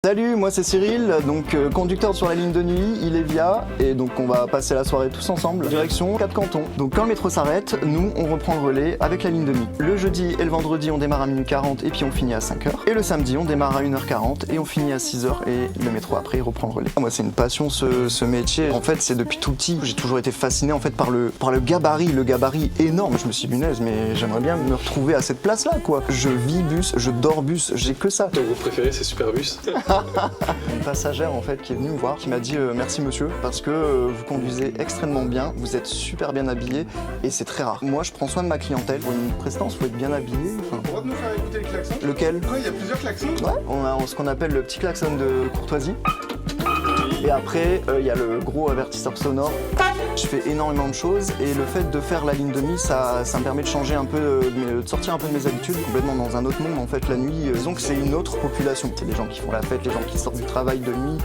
Salut, moi c'est Cyril, donc conducteur sur la ligne de nuit, Ilévia, et donc on va passer la soirée tous ensemble, direction 4 cantons. Donc quand le métro s'arrête, nous on reprend le relais avec la ligne de nuit. Le jeudi et le vendredi on démarre à 12h40 et puis on finit à 5h. Et le samedi on démarre à 1h40 et on finit à 6h et le métro après il reprend le relais. Moi c'est une passion ce métier, en fait c'est depuis tout petit. J'ai toujours été fasciné en fait par le gabarit énorme. Je me suis dit punaise mais j'aimerais bien me retrouver à cette place là quoi. Je vis bus, je dors bus, j'ai que ça. Ton groupe préféré c'est Superbus. Une passagère en fait qui est venue me voir, qui m'a dit merci monsieur parce que vous conduisez extrêmement bien, vous êtes super bien habillé et c'est très rare. Moi je prends soin de ma clientèle, pour une prestance faut être bien habillé. On va nous faire écouter le klaxon. Lequel? Ouais, il y a plusieurs klaxons. Ouais, on a ce qu'on appelle le petit klaxon de courtoisie. Et après, il y a le gros avertisseur sonore. Je fais énormément de choses et le fait de faire la ligne de nuit, ça me permet de changer un peu, de sortir un peu de mes habitudes, complètement dans un autre monde. En fait, la nuit, disons que c'est une autre population. C'est les gens qui font la fête, les gens qui sortent du travail de nuit,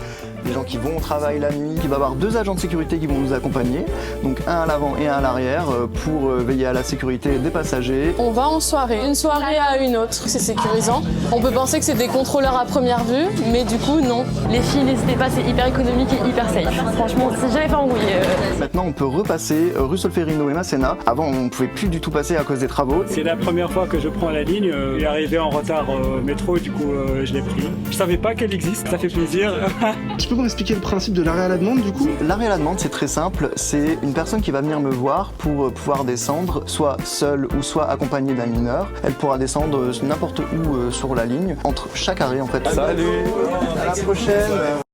les gens qui vont au travail la nuit. Il va y avoir 2 agents de sécurité qui vont nous accompagner, donc un à l'avant et un à l'arrière, pour veiller à la sécurité des passagers. On va en soirée, une soirée à une autre, c'est sécurisant. On peut penser que c'est des contrôleurs à première vue, mais du coup non. Les filles, n'hésitez pas, c'est hyper économique et hyper safe. Franchement, c'est jamais fait embrouiller. Maintenant, on peut repasser rue Solferino et Masséna. Avant, on ne pouvait plus du tout passer à cause des travaux. C'est la première fois que je prends la ligne. Il est arrivé en retard métro, du coup je l'ai pris. Je savais pas qu'elle existe, ça fait plaisir. Tu peux m'expliquer le principe de l'arrêt à la demande du coup? L'arrêt à la demande, c'est très simple. C'est une personne qui va venir me voir pour pouvoir descendre, soit seule ou soit accompagnée d'un mineur. Elle pourra descendre n'importe où sur la ligne, entre chaque arrêt en fait. Salut! À la prochaine!